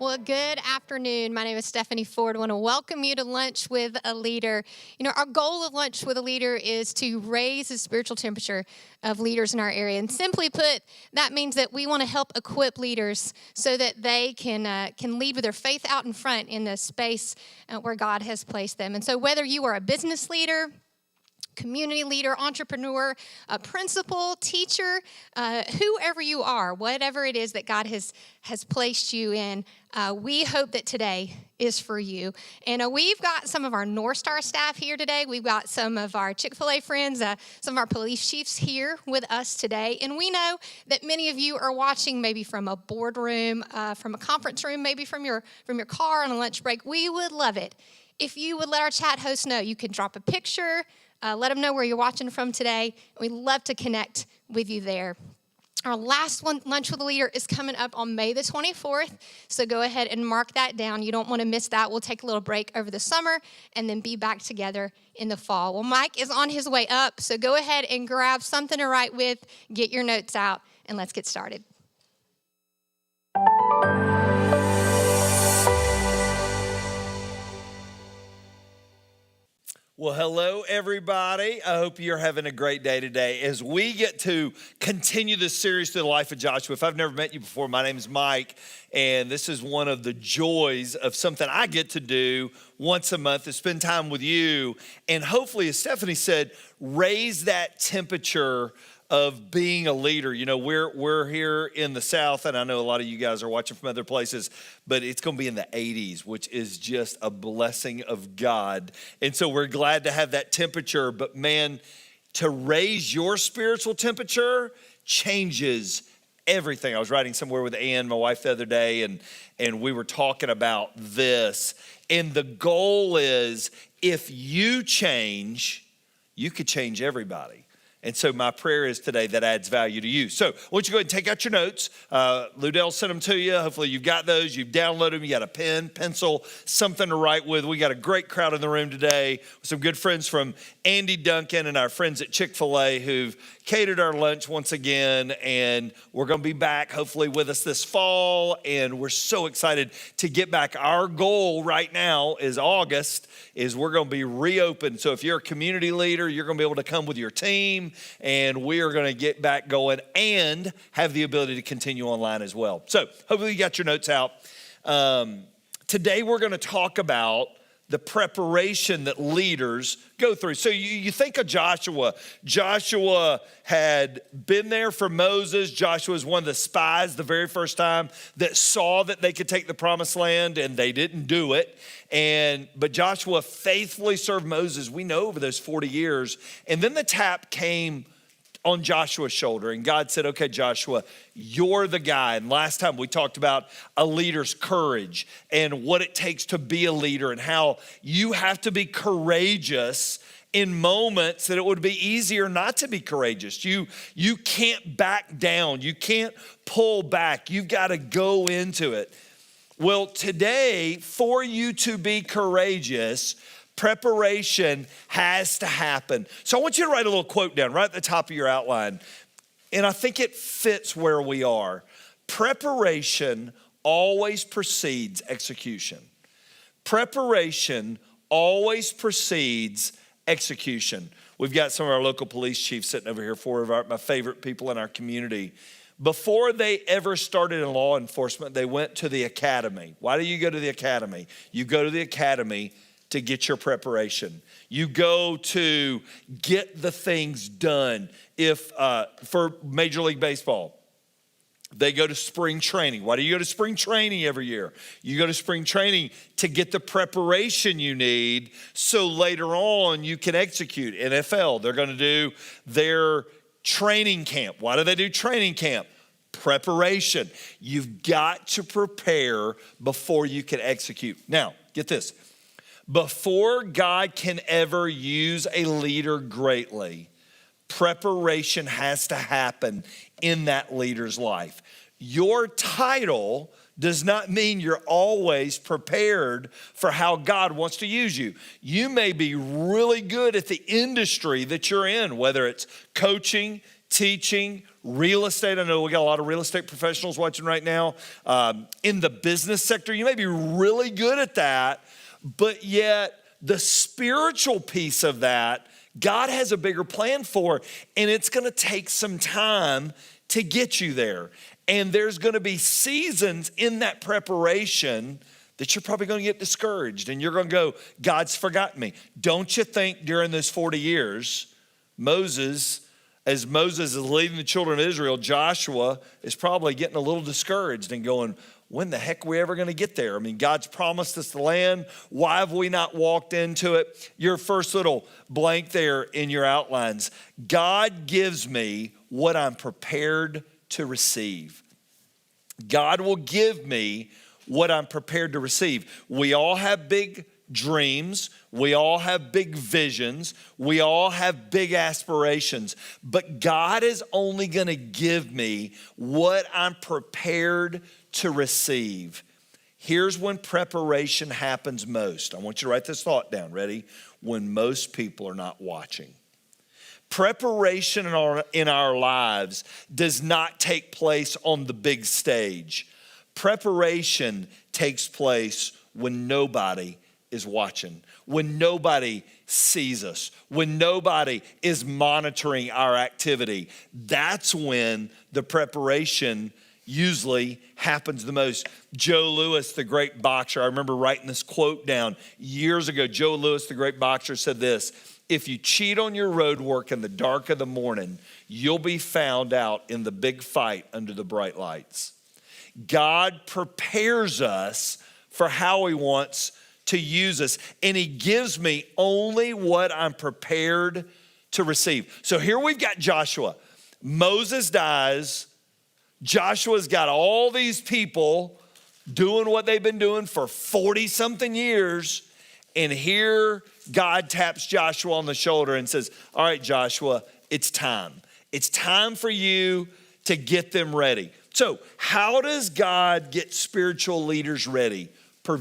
Well, good afternoon. My name is Stephanie Ford. I want to welcome you to Lunch with a Leader. You know, our goal of Lunch with a Leader is to raise the spiritual temperature of leaders in our area. And simply put, that means that we want to help equip leaders so that they can lead with their faith out in front in the space where God has placed them. And so whether you are a business leader, community leader, entrepreneur, a principal, teacher, whoever you are, whatever it is that God has placed you in, we hope that today is for you. And we've got some of our North Star staff here today. We've got some of our Chick-fil-A friends, some of our police chiefs here with us today. And we know that many of you are watching maybe from a boardroom, from a conference room, maybe from your car on a lunch break. We would love it if you would let our chat host know. You can drop a picture, let them know where you're watching from today. We'd love to connect with you there. Our last one, Lunch with a Leader, is coming up on May the 24th, so go ahead and mark that down. You don't want to miss that. We'll take a little break over the summer and then be back together in the fall. Well, Mike is on his way up, so go ahead and grab something to write with, get your notes out, and let's get started. Well, hello, everybody. I hope you're having a great day today as we get to continue this series through the life of Joshua. If I've never met you before, my name is Mike, and this is one of the joys of something I get to do once a month to spend time with you and hopefully, as Stephanie said, raise that temperature of being a leader. You know, we're here in the South, and I know a lot of you guys are watching from other places, but it's going to be in the 80s, which is just a blessing of God. And so we're glad to have that temperature. But man, to raise your spiritual temperature changes everything. I was riding somewhere with Ann, my wife, the other day, and we were talking about this. And the goal is, if you change, you could change everybody. And so my prayer is today that adds value to you. So I want you to go ahead and take out your notes. Ludell sent them to you. Hopefully you've got those. You've downloaded them. You got a pen, pencil, something to write with. We got a great crowd in the room today. Some good friends from Andy Duncan and our friends at Chick-fil-A who've catered our lunch once again. And we're going to be back hopefully with us this fall. And we're so excited to get back. Our goal right now is August, is we're going to be reopened. So if you're a community leader, you're going to be able to come with your team. And we are going to get back going and have the ability to continue online as well. So hopefully you got your notes out. Today we're going to talk about the preparation that leaders go through. So you think of Joshua. Joshua had been there for Moses. Joshua was one of the spies the very first time that saw that they could take the promised land, and they didn't do it. But Joshua faithfully served Moses, we know, over those 40 years. And then the tap came on Joshua's shoulder, and God said, okay, Joshua, you're the guy. And last time we talked about a leader's courage and what it takes to be a leader and how you have to be courageous in moments that it would be easier not to be courageous. You can't back down. You can't pull back. You've got to go into it. Well, today, for you to be courageous, preparation has to happen. So I want you to write a little quote down right at the top of your outline. And I think it fits where we are. Preparation always precedes execution. Preparation always precedes execution. We've got some of our local police chiefs sitting over here, four of my favorite people in our community. Before they ever started in law enforcement, they went to the academy. Why do you go to the academy? You go to the academy to get your preparation. You go to get the things done. If for Major League Baseball, they go to spring training. Why do you go to spring training every year? You go to spring training to get the preparation you need so later on you can execute. NFL, they're going to do their training camp. Why do they do training camp? Preparation. You've got to prepare before you can execute. Now, get this. Before God can ever use a leader greatly, preparation has to happen in that leader's life. Your title does not mean you're always prepared for how God wants to use you. You may be really good at the industry that you're in, whether it's coaching, teaching, real estate. I know we got a lot of real estate professionals watching right now. In the business sector, you may be really good at that, but yet the spiritual piece of that, God has a bigger plan for, and it's going to take some time to get you there. And there's going to be seasons in that preparation that you're probably going to get discouraged, and you're going to go, God's forgotten me. Don't you think during those 40 years, as Moses is leading the children of Israel, Joshua is probably getting a little discouraged and going, when the heck are we ever going to get there? I mean, God's promised us the land. Why have we not walked into it? Your first little blank there in your outlines. God gives me what I'm prepared to receive. God will give me what I'm prepared to receive. We all have big dreams. We all have big visions. We all have big aspirations. But God is only going to give me what I'm prepared to receive. Here's when preparation happens most. I want you to write this thought down. Ready? When most people are not watching. Preparation in our lives does not take place on the big stage. Preparation takes place when nobody is watching, when nobody sees us, when nobody is monitoring our activity. That's when the preparation usually happens the most. Joe Louis, the great boxer, I remember writing this quote down years ago. Joe Louis, the great boxer, said this: if you cheat on your road work in the dark of the morning, you'll be found out in the big fight under the bright lights. God prepares us for how he wants to use us, and he gives me only what I'm prepared to receive. So here we've got Joshua. Moses dies. Joshua's got all these people doing what they've been doing for 40-something years, and here God taps Joshua on the shoulder and says, all right, Joshua, it's time. It's time for you to get them ready. So how does God get spiritual leaders ready for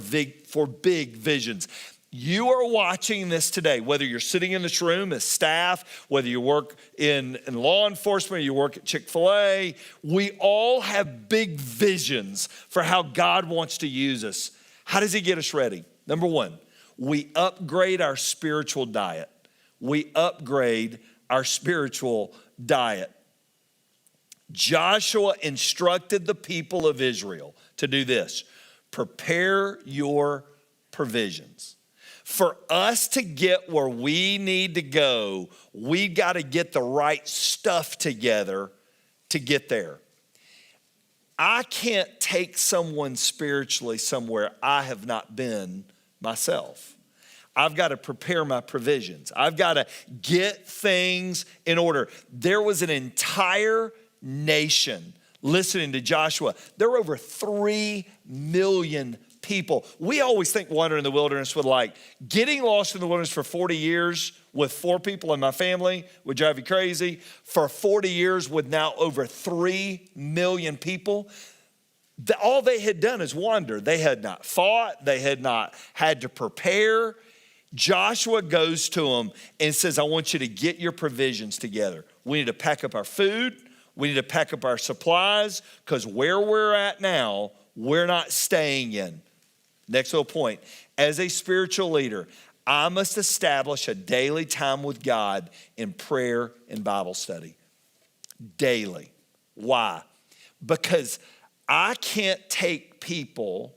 big visions? You are watching this today, whether you're sitting in this room as staff, whether you work in law enforcement, or you work at Chick-fil-A, we all have big visions for how God wants to use us. How does he get us ready? Number one, we upgrade our spiritual diet. We upgrade our spiritual diet. Joshua instructed the people of Israel to do this: prepare your provisions. For us to get where we need to go, we've got to get the right stuff together to get there. I can't take someone spiritually somewhere I have not been myself. I've got to prepare my provisions. I've got to get things in order. There was an entire nation listening to Joshua. There were over 3 million people. We always think wandering in the wilderness would, like, getting lost in the wilderness for 40 years with 4 people in my family would drive you crazy. For 40 years with now over 3 million people, all they had done is wander. They had not fought. They had not had to prepare. Joshua goes to them and says, I want you to get your provisions together. We need to pack up our food. We need to pack up our supplies, because where we're at now, we're not staying in. Next little point. As a spiritual leader, I must establish a daily time with God in prayer and Bible study. Daily. Why? Because I can't take people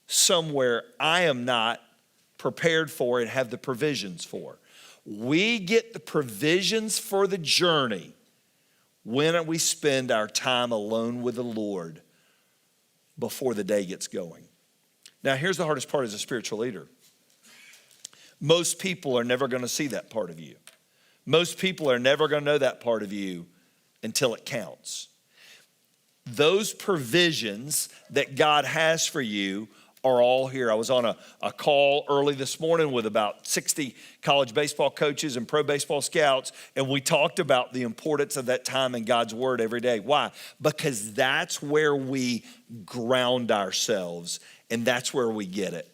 somewhere I am not prepared for and have the provisions for. We get the provisions for the journey when we spend our time alone with the Lord before the day gets going. Now, here's the hardest part as a spiritual leader. Most people are never going to see that part of you. Most people are never going to know that part of you until it counts. Those provisions that God has for you are all here. I was on a call early this morning with about 60 college baseball coaches and pro baseball scouts, and we talked about the importance of that time in God's word every day. Why? Because that's where we ground ourselves, and that's where we get it.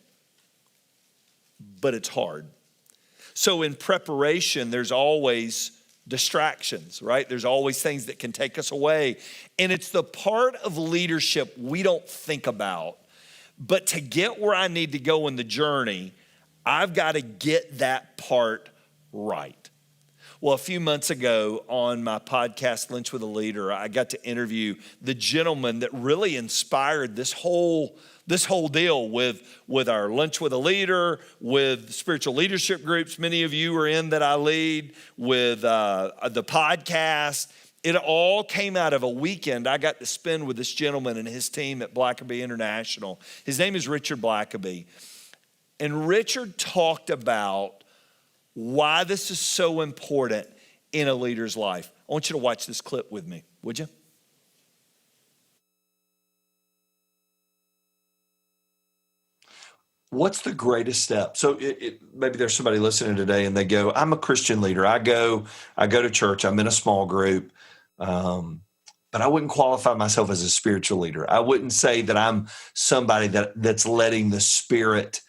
But it's hard. So in preparation, there's always distractions, right? There's always things that can take us away. And it's the part of leadership we don't think about. But to get where I need to go in the journey, I've got to get that part right. Well, a few months ago on my podcast, Lunch with a Leader, I got to interview the gentleman that really inspired this whole deal with our Lunch with a Leader, with spiritual leadership groups many of you are in that I lead, with the podcast. It all came out of a weekend I got to spend with this gentleman and his team at Blackaby International. His name is Richard Blackaby. And Richard talked about why this is so important in a leader's life. I want you to watch this clip with me, would you? What's the greatest step? So maybe there's somebody listening today and they go, I'm a Christian leader. I go to church. I'm in a small group. But I wouldn't qualify myself as a spiritual leader. I wouldn't say that I'm somebody that's letting the Spirit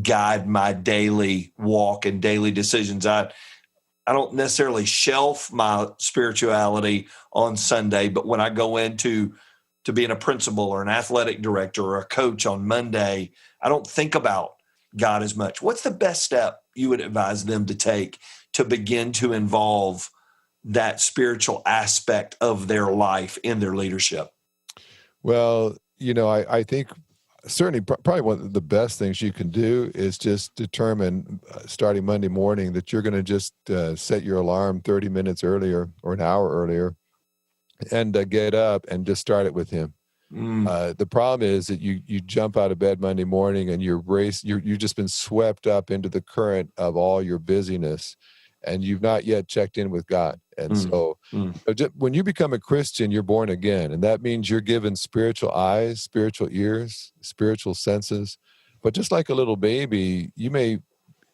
guide my daily walk and daily decisions. I don't necessarily shelf my spirituality on Sunday, but when I go into being a principal or an athletic director or a coach on Monday, I don't think about God as much. What's the best step you would advise them to take to begin to involve that spiritual aspect of their life in their leadership? Well, I think certainly probably one of the best things you can do is just determine starting Monday morning that you're going to just set your alarm 30 minutes earlier or an hour earlier and get up and just start it with him. The problem is that you jump out of bed Monday morning and you've just been swept up into the current of all your busyness and you've not yet checked in with God. And so when you become a Christian, you're born again. And that means you're given spiritual eyes, spiritual ears, spiritual senses. But just like a little baby, you may,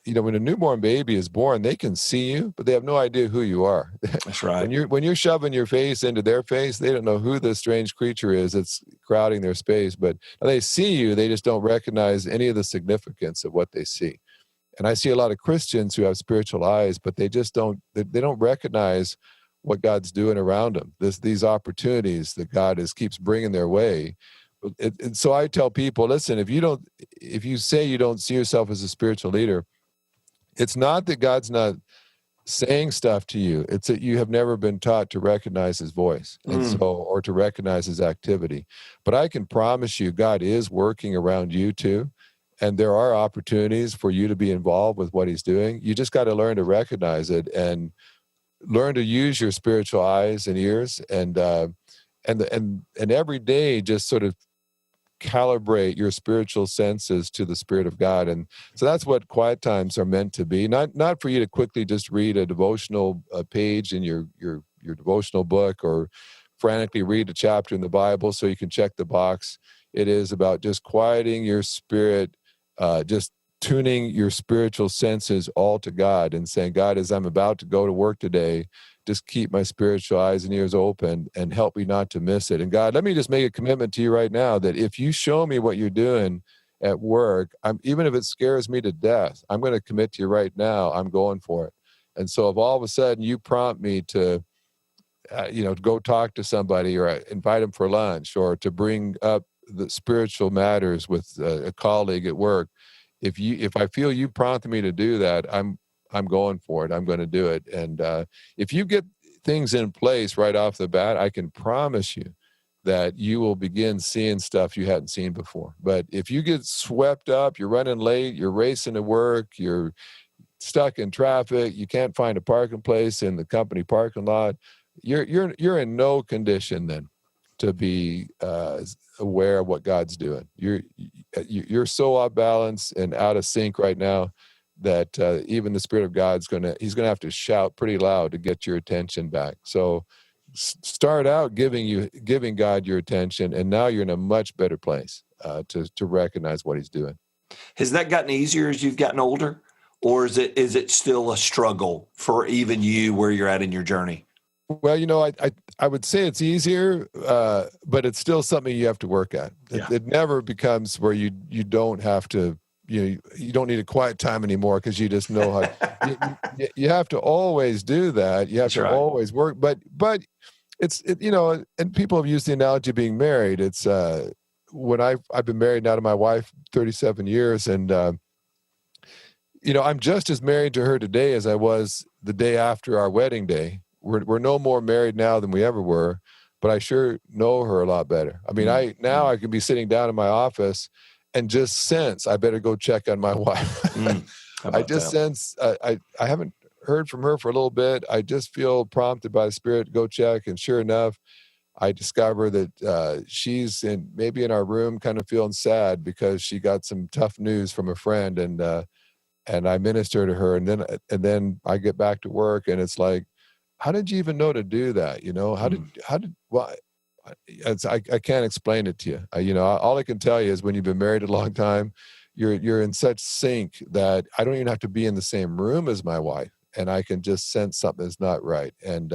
when a newborn baby is born, they can see you, but they have no idea who you are. That's right. When you're shoving your face into their face, they don't know who this strange creature is that's crowding their space. But they see you, they just don't recognize any of the significance of what they see. And I see a lot of Christians who have spiritual eyes, but they just don't recognize what God's doing around them. These opportunities that God keeps bringing their way. And so I tell people, listen, if you say you don't see yourself as a spiritual leader, it's not that God's not saying stuff to you. It's that you have never been taught to recognize his voice or to recognize his activity. But I can promise you, God is working around you too. And there are opportunities for you to be involved with what he's doing. You just got to learn to recognize it and learn to use your spiritual eyes and ears and every day just sort of calibrate your spiritual senses to the Spirit of God. And so that's what quiet times are meant to be. Not for you to quickly just read a devotional page in your devotional book or frantically read a chapter in the Bible so you can check the box. It is about just quieting your spirit, just tuning your spiritual senses all to God and saying, God, as I'm about to go to work today, just keep my spiritual eyes and ears open and help me not to miss it. And God, let me just make a commitment to you right now that if you show me what you're doing at work, even if it scares me to death, I'm going to commit to you right now. I'm going for it. And so if all of a sudden you prompt me to, go talk to somebody or invite them for lunch or to bring up the spiritual matters with a colleague at work, if I feel you prompted me to do that, I'm going for it. I'm going to do it. And if you get things in place right off the bat, I can promise you that you will begin seeing stuff you hadn't seen before. But if you get swept up, you're running late, you're racing to work, you're stuck in traffic, you can't find a parking place in the company parking lot, you're in no condition then to be aware of what God's doing. You're so off balance and out of sync right now that even the Spirit of God's he's gonna have to shout pretty loud to get your attention back. So start out giving God your attention, and now you're in a much better place to recognize what he's doing. Has that gotten easier as you've gotten older, or is it still a struggle for even you where you're at in your journey? Well, I would say it's easier, but it's still something you have to work at. It never becomes where you don't have to, you don't need a quiet time anymore because you just know how. you have to always do that. You have That's to right. always work. But you know, and people have used the analogy of being married. It's when I've been married now to my wife 37 years, and you know, I'm just as married to her today as I was the day after our wedding day. We're no more married now than we ever were, but I sure know her a lot better. I mean, I can be sitting down in my office and just sense I better go check on my wife. I just sense I haven't heard from her for a little bit. I just feel prompted by the Spirit to go check, and sure enough, I discover that she's maybe in our room, kind of feeling sad because she got some tough news from a friend, and I minister to her, and then I get back to work, and it's like, how did you even know to do that? You know, well, I can't explain it to you. You know, all I can tell you is when you've been married a long time, you're in such sync that I don't even have to be in the same room as my wife, and I can just sense something's not right. And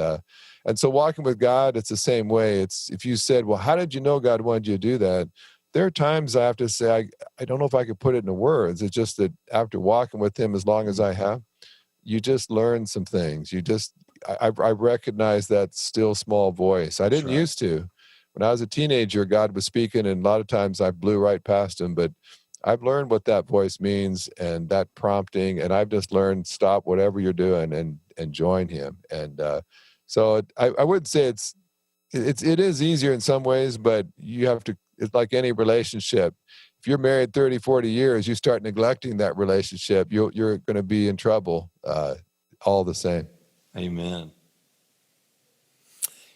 so walking with God, it's the same way. It's, if you said, well, how did you know God wanted you to do that? There are times I have to say, I don't know if I could put it into words. It's just that after walking with him as long as I have, you just learn some things. I recognize that still small voice. I didn't used to. When I was a teenager, God was speaking, and a lot of times I blew right past him, but I've learned what that voice means and that prompting, and I've just learned, stop whatever you're doing and join him. And so I would say it is easier in some ways, but you have to, it's like any relationship. If you're married 30, 40 years, you start neglecting that relationship, you're going to be in trouble all the same. Amen.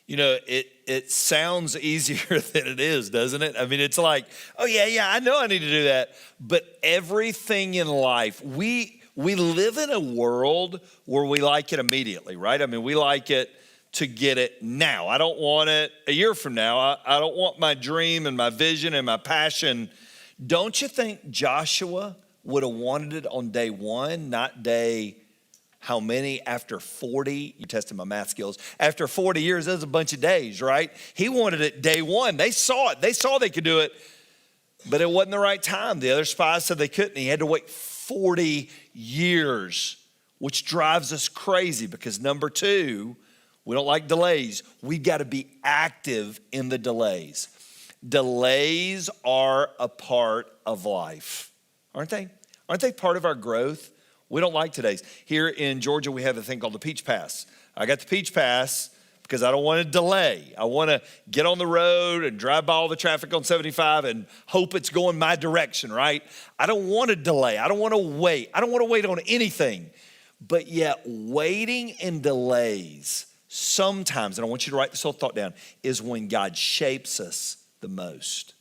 You know, it sounds easier than it is, doesn't it? I mean, it's like, oh yeah, I know I need to do that. But everything in life, we live in a world where we like it immediately, right? I mean, we like it to get it now. I don't want it a year from now. I don't want my dream and my vision and my passion. Don't you think Joshua would have wanted it on day one, not day how many after 40? You tested my math skills. After 40 years, that's a bunch of days, right? He wanted it day one. They saw it. They saw they could do it, but it wasn't the right time. The other spies said they couldn't. He had to wait 40 years, which drives us crazy because number two, we don't like delays. We got to be active in the delays. Delays are a part of life, aren't they? Aren't they part of our growth? We don't like delays. Here in Georgia, we have a thing called the Peach Pass. I got the Peach Pass because I don't want to delay. I want to get on the road and drive by all the traffic on 75 and hope it's going my direction, right? I don't want to delay. I don't want to wait. I don't want to wait on anything. But yet waiting and delays sometimes, and I want you to write this whole thought down, is when God shapes us the most.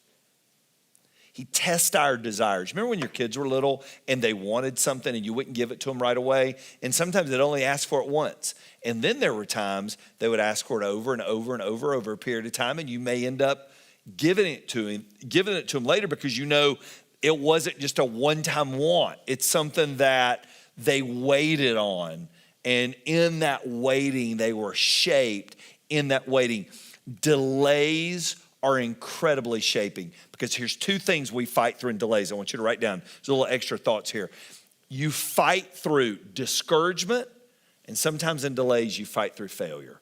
He tests our desires. Remember when your kids were little and they wanted something and you wouldn't give it to them right away? And sometimes they'd only ask for it once. And then there were times they would ask for it over and over and over a period of time, and you may end up giving it to them later because you know it wasn't just a one-time want. It's something that they waited on. And in that waiting, they were shaped in that waiting. Delays are incredibly shaping because here's two things we fight through in delays. I want you to write down. There's a little extra thoughts here. You fight through discouragement, and sometimes in delays, you fight through failure.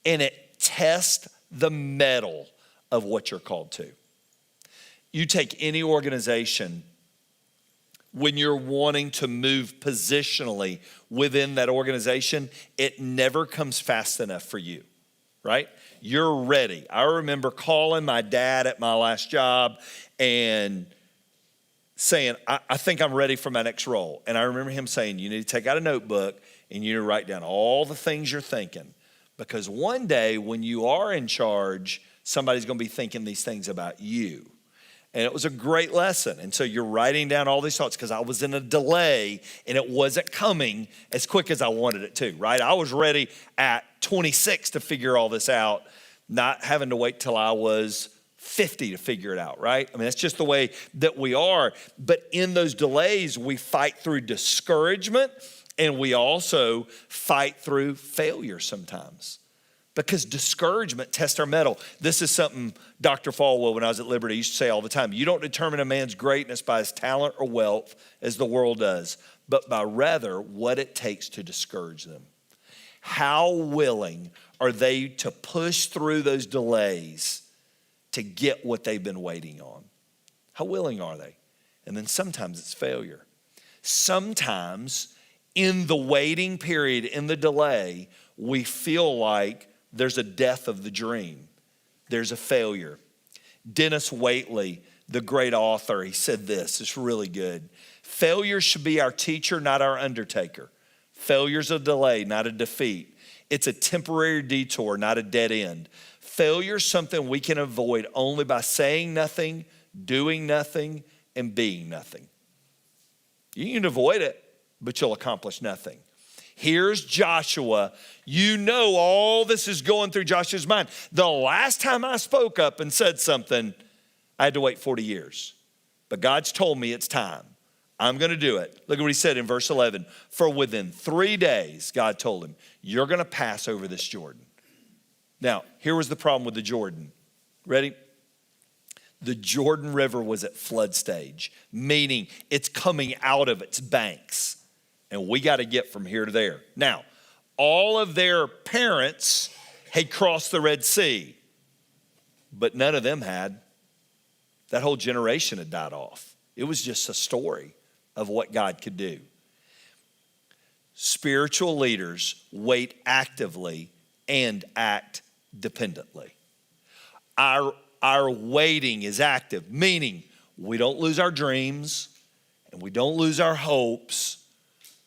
And it tests the mettle of what you're called to. You take any organization, when you're wanting to move positionally within that organization, it never comes fast enough for you, right? You're ready. I remember calling my dad at my last job and saying, I think I'm ready for my next role. And I remember him saying, you need to take out a notebook and you need to write down all the things you're thinking. Because one day when you are in charge, somebody's going to be thinking these things about you. And it was a great lesson. And so you're writing down all these thoughts because I was in a delay and it wasn't coming as quick as I wanted it to, right? I was ready at 26 to figure all this out, not having to wait till I was 50 to figure it out, right? I mean, that's just the way that we are. But in those delays, we fight through discouragement and we also fight through failure sometimes. Because discouragement tests our mettle. This is something Dr. Falwell, when I was at Liberty, used to say all the time. You don't determine a man's greatness by his talent or wealth as the world does, but by rather what it takes to discourage them. How willing are they to push through those delays to get what they've been waiting on? How willing are they? And then sometimes it's failure. Sometimes in the waiting period, in the delay, we feel like there's a death of the dream. There's a failure. Dennis Waitley, the great author, he said this, it's really good. Failure should be our teacher, not our undertaker. Failure's a delay, not a defeat. It's a temporary detour, not a dead end. Failure's something we can avoid only by saying nothing, doing nothing, and being nothing. You can avoid it, but you'll accomplish nothing. Here's Joshua. You know all this is going through Joshua's mind. The last time I spoke up and said something, I had to wait 40 years. But God's told me it's time. I'm going to do it. Look at what he said in verse 11. For within 3 days, God told him, you're going to pass over this Jordan. Now, here was the problem with the Jordan. Ready? The Jordan River was at flood stage, meaning it's coming out of its banks. And we got to get from here to there. Now, all of their parents had crossed the Red Sea, but none of them had. That whole generation had died off. It was just a story of what God could do. Spiritual leaders wait actively and act dependently. Our waiting is active, meaning we don't lose our dreams and we don't lose our hopes,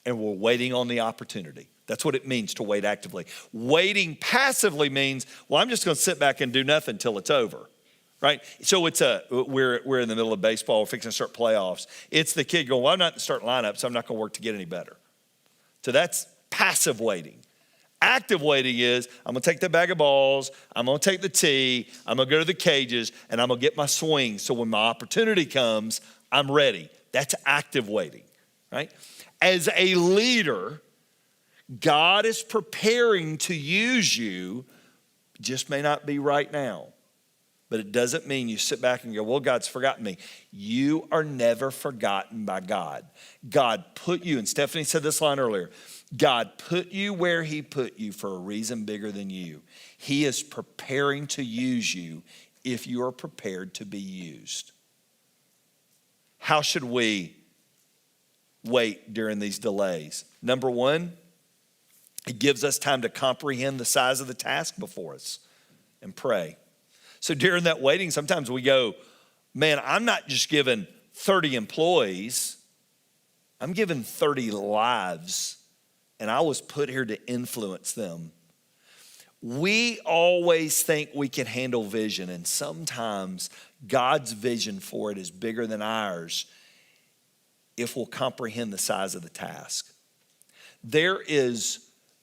and we're waiting on the opportunity. That's what it means to wait actively. Waiting passively means, well, I'm just going to sit back and do nothing until it's over, right? So we're in the middle of baseball, we're fixing to start playoffs. It's the kid going, well, I'm not in the starting lineup, so I'm not going to work to get any better. So that's passive waiting. Active waiting is, I'm going to take the bag of balls, I'm going to take the tee, I'm going to go to the cages, and I'm going to get my swing. So when my opportunity comes, I'm ready. That's active waiting, right? As a leader, God is preparing to use you, just may not be right now. But it doesn't mean you sit back and go, well, God's forgotten me. You are never forgotten by God. God put you, and Stephanie said this line earlier, God put you where he put you for a reason bigger than you. He is preparing to use you if you are prepared to be used. How should we wait during these delays? Number one, it gives us time to comprehend the size of the task before us and pray. So during that waiting, sometimes we go, man, I'm not just given 30 employees, I'm given 30 lives, and I was put here to influence them. We always think we can handle vision, and sometimes God's vision for it is bigger than ours if we'll comprehend the size of the task.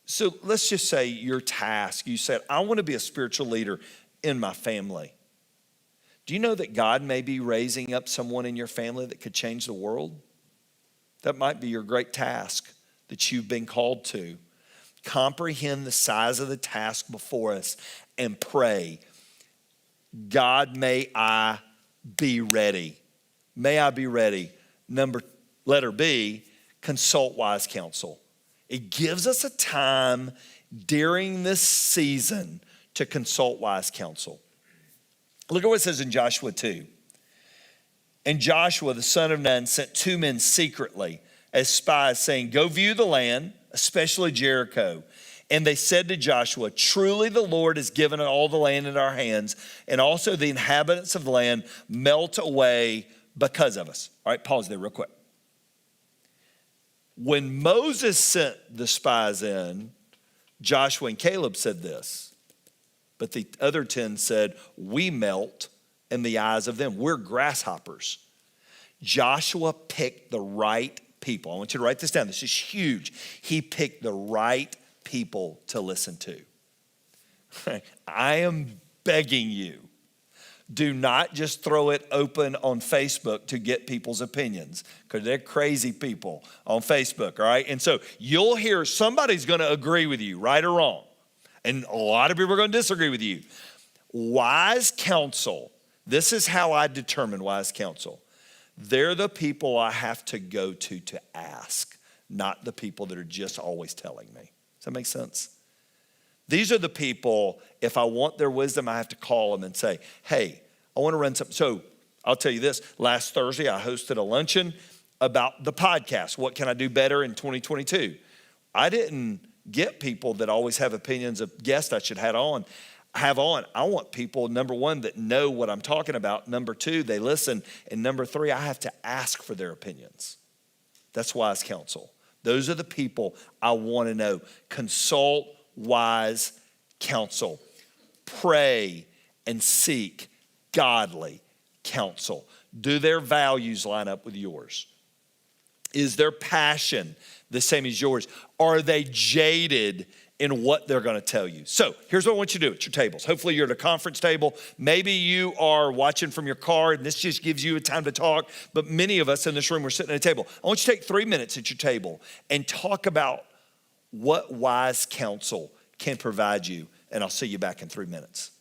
So let's just say your task, you said, I want to be a spiritual leader in my family. Do you know that God may be raising up someone in your family that could change the world? That might be your great task that you've been called to. Comprehend the size of the task before us and pray, God, may I be ready. May I be ready. Letter B, consult wise counsel. It gives us a time during this season to consult wise counsel. Look at what it says in Joshua 2. And Joshua, the son of Nun, sent 2 men secretly as spies, saying, go view the land, especially Jericho. And they said to Joshua, truly the Lord has given all the land in our hands, and also the inhabitants of the land melt away because of us. All right, pause there real quick. When Moses sent the spies in, Joshua and Caleb said this, but the other 10 said, we melt in the eyes of them. We're grasshoppers. Joshua picked the right people. I want you to write this down. This is huge. He picked the right people to listen to. I am begging you, do not just throw it open on Facebook to get people's opinions, because they're crazy people on Facebook, all right? And so you'll hear somebody's going to agree with you, right or wrong. And a lot of people are going to disagree with you. Wise counsel, this is how I determine wise counsel. They're the people I have to go to ask, not the people that are just always telling me. Does that make sense? These are the people, if I want their wisdom, I have to call them and say, hey, I want to run something. So I'll tell you this. Last Thursday, I hosted a luncheon about the podcast. What can I do better in 2022? I didn't get people that always have opinions of guests I should have on. I want people, number one, that know what I'm talking about. Number two, they listen. And number three, I have to ask for their opinions. That's wise counsel. Those are the people I want to know. Consult wise counsel. Pray and seek godly counsel. Do their values line up with yours? Is their passion the same as yours? Are they jaded in what they're going to tell you? So here's what I want you to do at your tables. Hopefully you're at a conference table. Maybe you are watching from your car and this just gives you a time to talk. But many of us in this room are sitting at a table. I want you to take 3 minutes at your table and talk about what wise counsel can provide you. And I'll see you back in 3 minutes.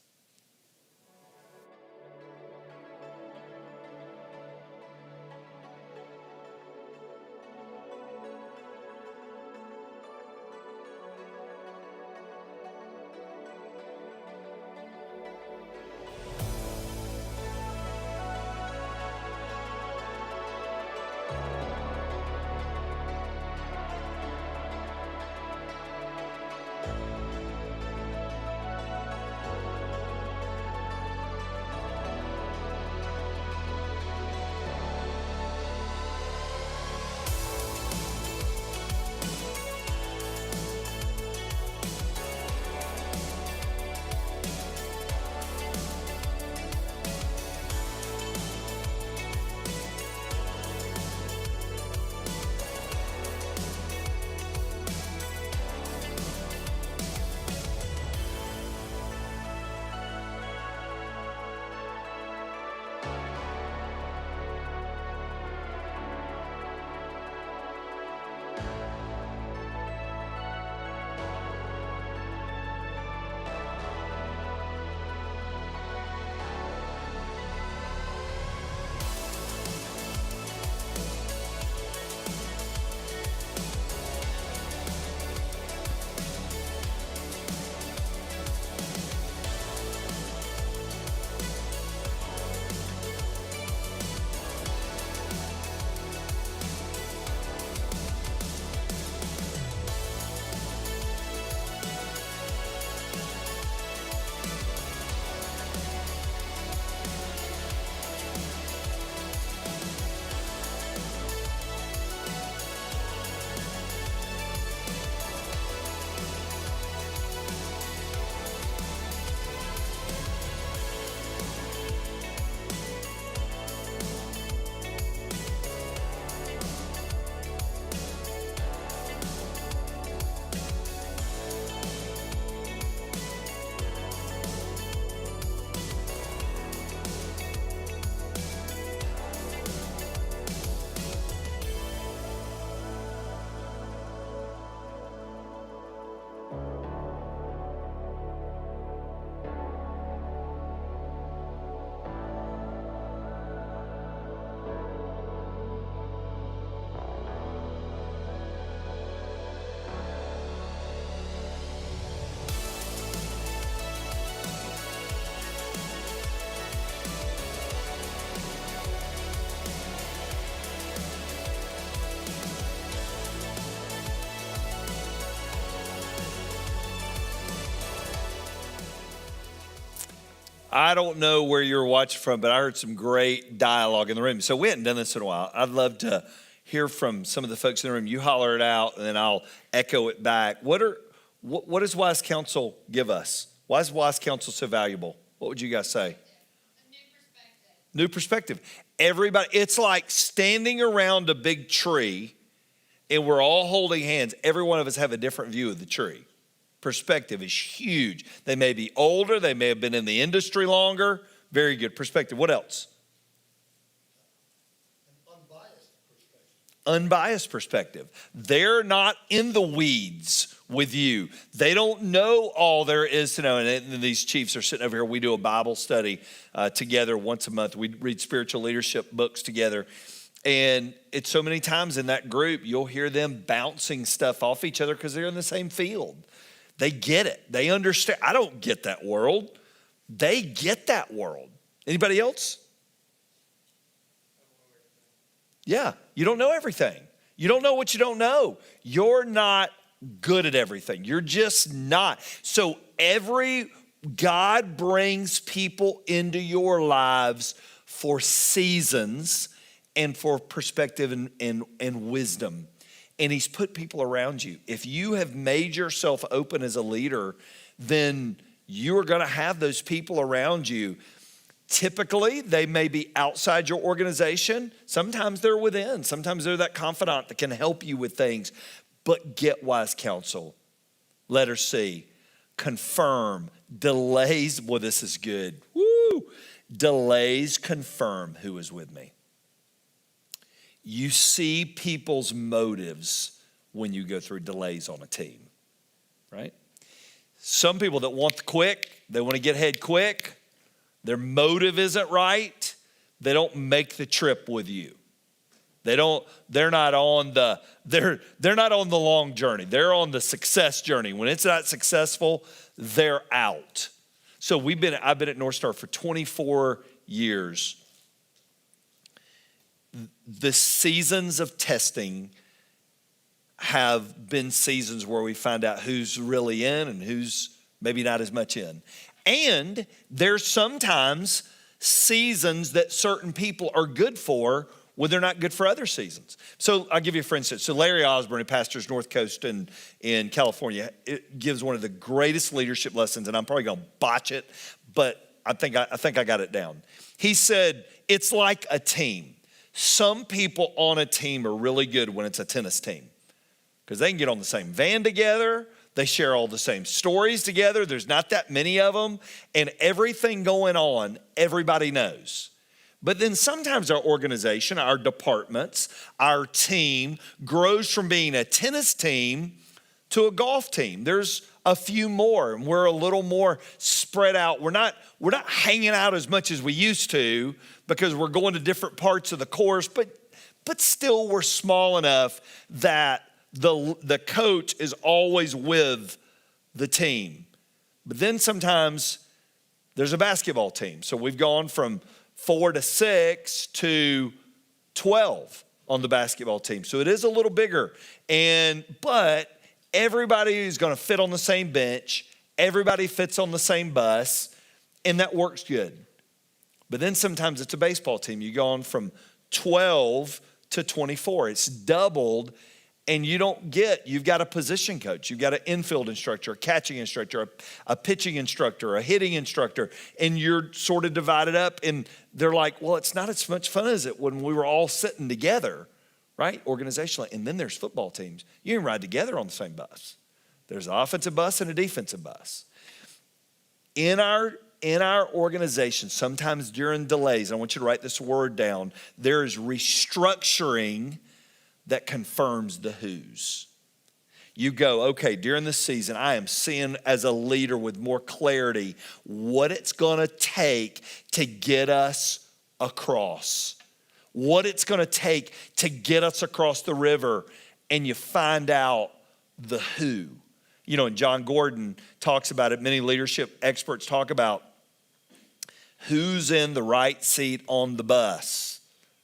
I don't know where you're watching from, but I heard some great dialogue in the room. So we hadn't done this in a while. I'd love to hear from some of the folks in the room. You holler it out, and then I'll echo it back. What does wise counsel give us? Why is wise counsel so valuable? What would you guys say? New perspective. Everybody, it's like standing around a big tree, and we're all holding hands. Every one of us have a different view of the tree. Perspective is huge. They may be older. They may have been in the industry longer. Very good perspective. What else? Unbiased perspective. They're not in the weeds with you. They don't know all there is to know. And these chiefs are sitting over here. We do a Bible study together once a month. We read spiritual leadership books together. And it's so many times in that group, you'll hear them bouncing stuff off each other because they're in the same field. They get it. They understand. I don't get that world. They get that world. Anybody else? Yeah, you don't know everything. You don't know what you don't know. You're not good at everything. You're just not. So God brings people into your lives for seasons and for perspective and wisdom. And he's put people around you. If you have made yourself open as a leader, then you are going to have those people around you. Typically, they may be outside your organization. Sometimes they're within. Sometimes they're that confidant that can help you with things. But get wise counsel. Letter C, confirm. Delays, boy, this is good. Woo! Delays confirm who is with me. You see people's motives when you go through delays on a team, right? Some people that want the quick, they want to get ahead quick. Their motive isn't right. They don't make the trip with you. They're not on the long journey. They're on the success journey. When it's not successful, they're out. So I've been at North Star for 24 years. The seasons of testing have been seasons where we find out who's really in and who's maybe not as much in. And there's sometimes seasons that certain people are good for when they're not good for other seasons. So I'll give you for instance. So Larry Osborne, who pastors North Coast in California, it gives one of the greatest leadership lessons, and I'm probably going to botch it, but I think I got it down. He said, it's like a team. Some people on a team are really good when it's a tennis team because they can get on the same van together. They share all the same stories together. There's not that many of them. And everything going on, everybody knows. But then sometimes our organization, our departments, our team grows from being a tennis team to a golf team. There's a few more, and we're a little more spread out. We're not hanging out as much as we used to because we're going to different parts of the course, but still we're small enough that the coach is always with the team. But then sometimes there's a basketball team. So we've gone from 4 to 6 to 12 on the basketball team. So it is a little bigger. But everybody is going to fit on the same bench. Everybody fits on the same bus, and that works good. But then sometimes it's a baseball team. You've gone from 12 to 24. It's doubled, and you've got a position coach. You've got an infield instructor, a catching instructor, a pitching instructor, a hitting instructor, and you're sort of divided up. And they're like, well, it's not as much fun as it when we were all sitting together, right, organizationally. And then there's football teams. You can ride together on the same bus. There's an offensive bus and a defensive bus. In our organization, sometimes during delays, I want you to write this word down, there is restructuring that confirms the who's. You go, okay, during this season, I am seeing as a leader with more clarity what it's going to take to get us across. What it's going to take to get us across the river, and you find out the who. You know, and John Gordon talks about it, many leadership experts talk about who's in the right seat on the bus.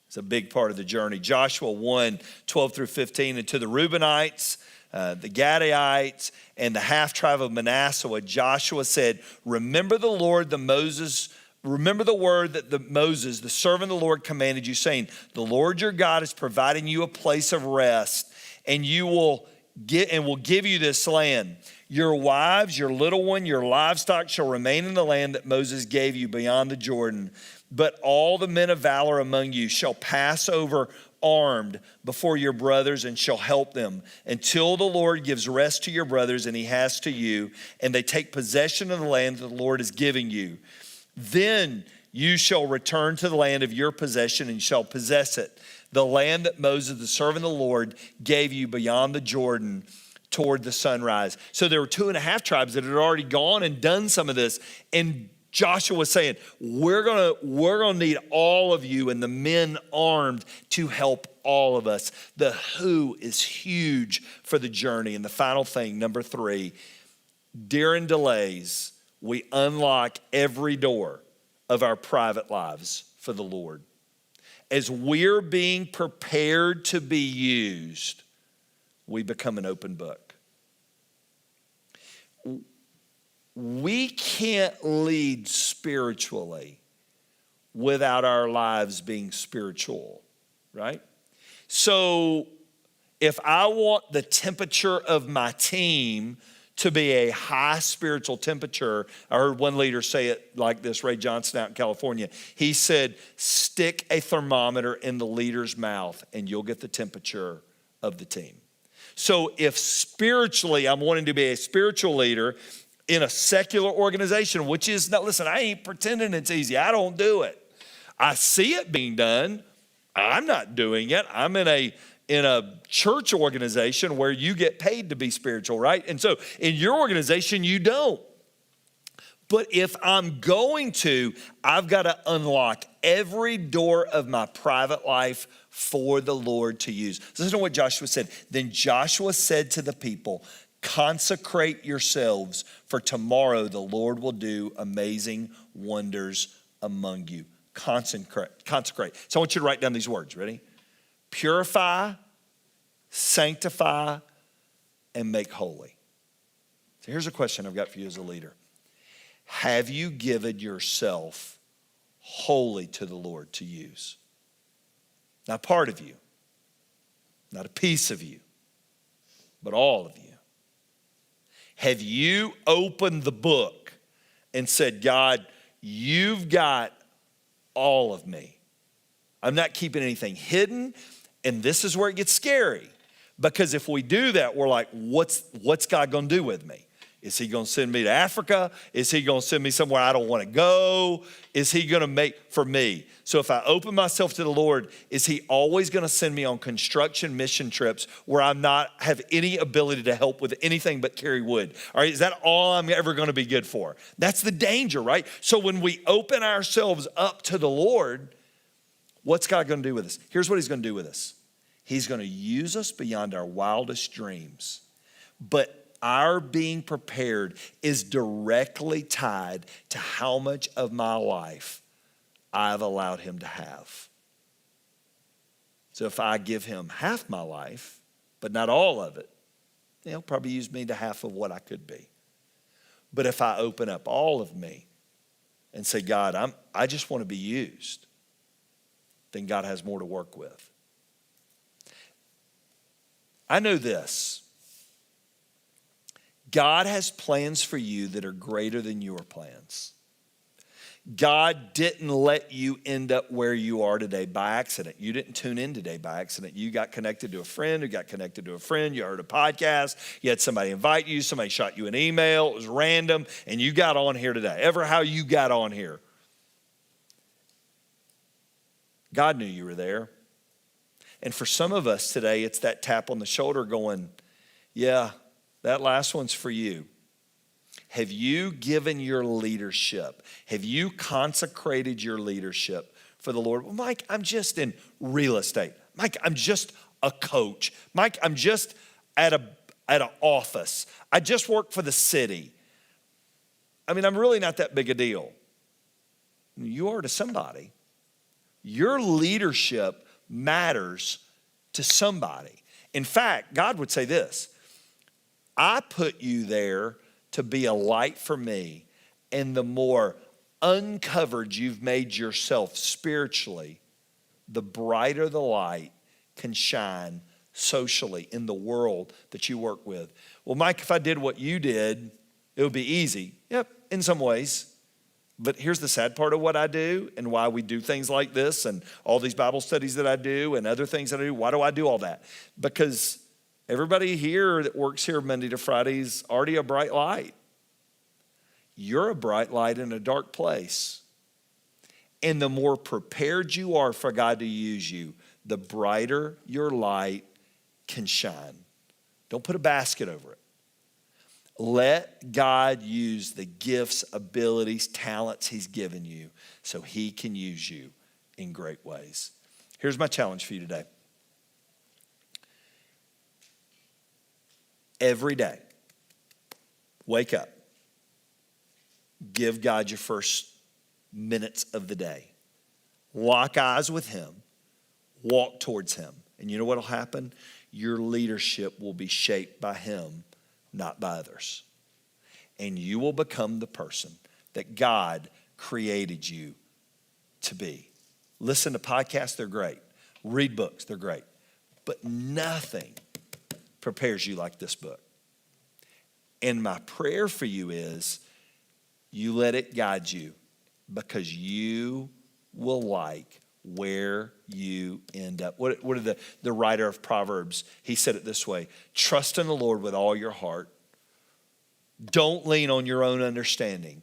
It's a big part of the journey. Joshua 1, 12 through 15, and to the Reubenites, the Gadites, and the half tribe of Manasseh, Joshua said, remember the word that Moses, the servant of the Lord, commanded you, saying, the Lord your God is providing you a place of rest, and will give you this land. Your wives, your little one, your livestock shall remain in the land that Moses gave you beyond the Jordan. But all the men of valor among you shall pass over armed before your brothers and shall help them until the Lord gives rest to your brothers and he has to you, and they take possession of the land that the Lord is giving you. Then you shall return to the land of your possession and shall possess it, the land that Moses, the servant of the Lord, gave you beyond the Jordan toward the sunrise. So there were 2.5 tribes that had already gone and done some of this. And Joshua was saying, we're gonna need all of you and the men armed to help all of us. The who is huge for the journey. And the final thing, number 3, during delays, we unlock every door of our private lives for the Lord. As we're being prepared to be used, we become an open book. We can't lead spiritually without our lives being spiritual, right? So if I want the temperature of my team to be a high spiritual temperature, I heard one leader say it like this, Ray Johnson out in California. He said, stick a thermometer in the leader's mouth and you'll get the temperature of the team. So if spiritually I'm wanting to be a spiritual leader in a secular organization, which is, now listen, I ain't pretending it's easy. I don't do it. I see it being done. I'm not doing it. I'm in a church organization where you get paid to be spiritual, right? And so in your organization, you don't. But if I'm going to, I've got to unlock every door of my private life for the Lord to use. Listen to what Joshua said. Then Joshua said to the people, consecrate yourselves, for tomorrow the Lord will do amazing wonders among you. Consecrate. So I want you to write down these words. Ready? Purify, sanctify, and make holy. So here's a question I've got for you as a leader. Have you given yourself wholly to the Lord to use? Not part of you, not a piece of you, but all of you. Have you opened the book and said, God, you've got all of me. I'm not keeping anything hidden. And this is where it gets scary. Because if we do that, we're like, what's God gonna do with me? Is he gonna send me to Africa? Is he gonna send me somewhere I don't wanna go? Is he gonna make for me? So if I open myself to the Lord, is he always gonna send me on construction mission trips where I'm not have any ability to help with anything but carry wood? All right, is that all I'm ever gonna be good for? That's the danger, right? So when we open ourselves up to the Lord, what's God gonna do with us? Here's what he's gonna do with us. He's gonna use us beyond our wildest dreams. But our being prepared is directly tied to how much of my life I've allowed him to have. So if I give him half my life, but not all of it, he'll probably use me to half of what I could be. But if I open up all of me and say, God, I just want to be used, then God has more to work with. I know this. God has plans for you that are greater than your plans. God didn't let you end up where you are today by accident. You didn't tune in today by accident. You got connected to a friend who got connected to a friend. You heard a podcast. You had somebody invite you. Somebody shot you an email. It was random. And you got on here today. Ever how you got on here. God knew you were there. And for some of us today, it's that tap on the shoulder going, yeah, that last one's for you. Have you given your leadership? Have you consecrated your leadership for the Lord? Well, Mike, I'm just in real estate. Mike, I'm just a coach. Mike, I'm just at an office. I just work for the city. I mean, I'm really not that big a deal. You are to somebody. Your leadership matters to somebody. In fact, God would say this, I put you there to be a light for me, and the more uncovered you've made yourself spiritually, the brighter the light can shine socially in the world that you work with. Well, Mike, if I did what you did, it would be easy. Yep, in some ways. But here's the sad part of what I do and why we do things like this and all these Bible studies that I do and other things that I do. Why do I do all that? Because everybody here that works here Monday to Friday is already a bright light. You're a bright light in a dark place. And the more prepared you are for God to use you, the brighter your light can shine. Don't put a basket over it. Let God use the gifts, abilities, talents he's given you so he can use you in great ways. Here's my challenge for you today. Every day, wake up. Give God your first minutes of the day. Lock eyes with him. Walk towards him. And you know what will happen? Your leadership will be shaped by him, not by others. And you will become the person that God created you to be. Listen to podcasts, they're great. Read books, they're great. But nothing prepares you like this book. And my prayer for you is you let it guide you, because you will like where you end up. What did the writer of Proverbs, he said it this way: trust in the Lord with all your heart. Don't lean on your own understanding.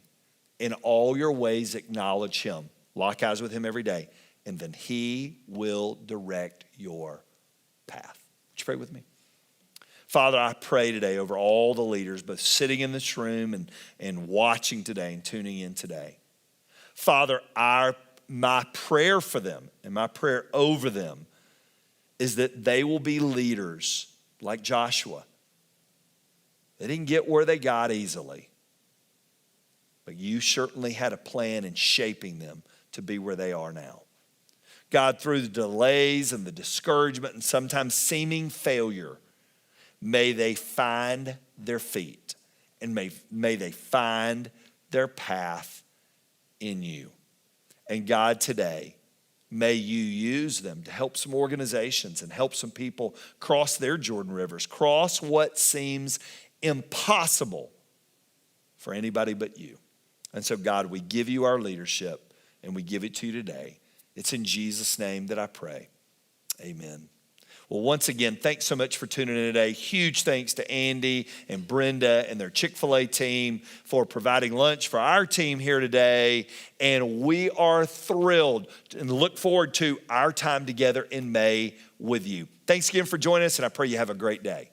In all your ways acknowledge him. Lock eyes with him every day, and then he will direct your path. Would you pray with me? Father, I pray today over all the leaders, both sitting in this room and watching today and tuning in today. Father, my prayer for them and my prayer over them is that they will be leaders like Joshua. They didn't get where they got easily, but you certainly had a plan in shaping them to be where they are now. God, through the delays and the discouragement and sometimes seeming failure, may they find their feet, and may they find their path in you. And God, today, may you use them to help some organizations and help some people cross their Jordan rivers, cross what seems impossible for anybody but you. And so, God, we give you our leadership, and we give it to you today. It's in Jesus' name that I pray. Amen. Well, once again, thanks so much for tuning in today. Huge thanks to Andy and Brenda and their Chick-fil-A team for providing lunch for our team here today. And we are thrilled and look forward to our time together in May with you. Thanks again for joining us, and I pray you have a great day.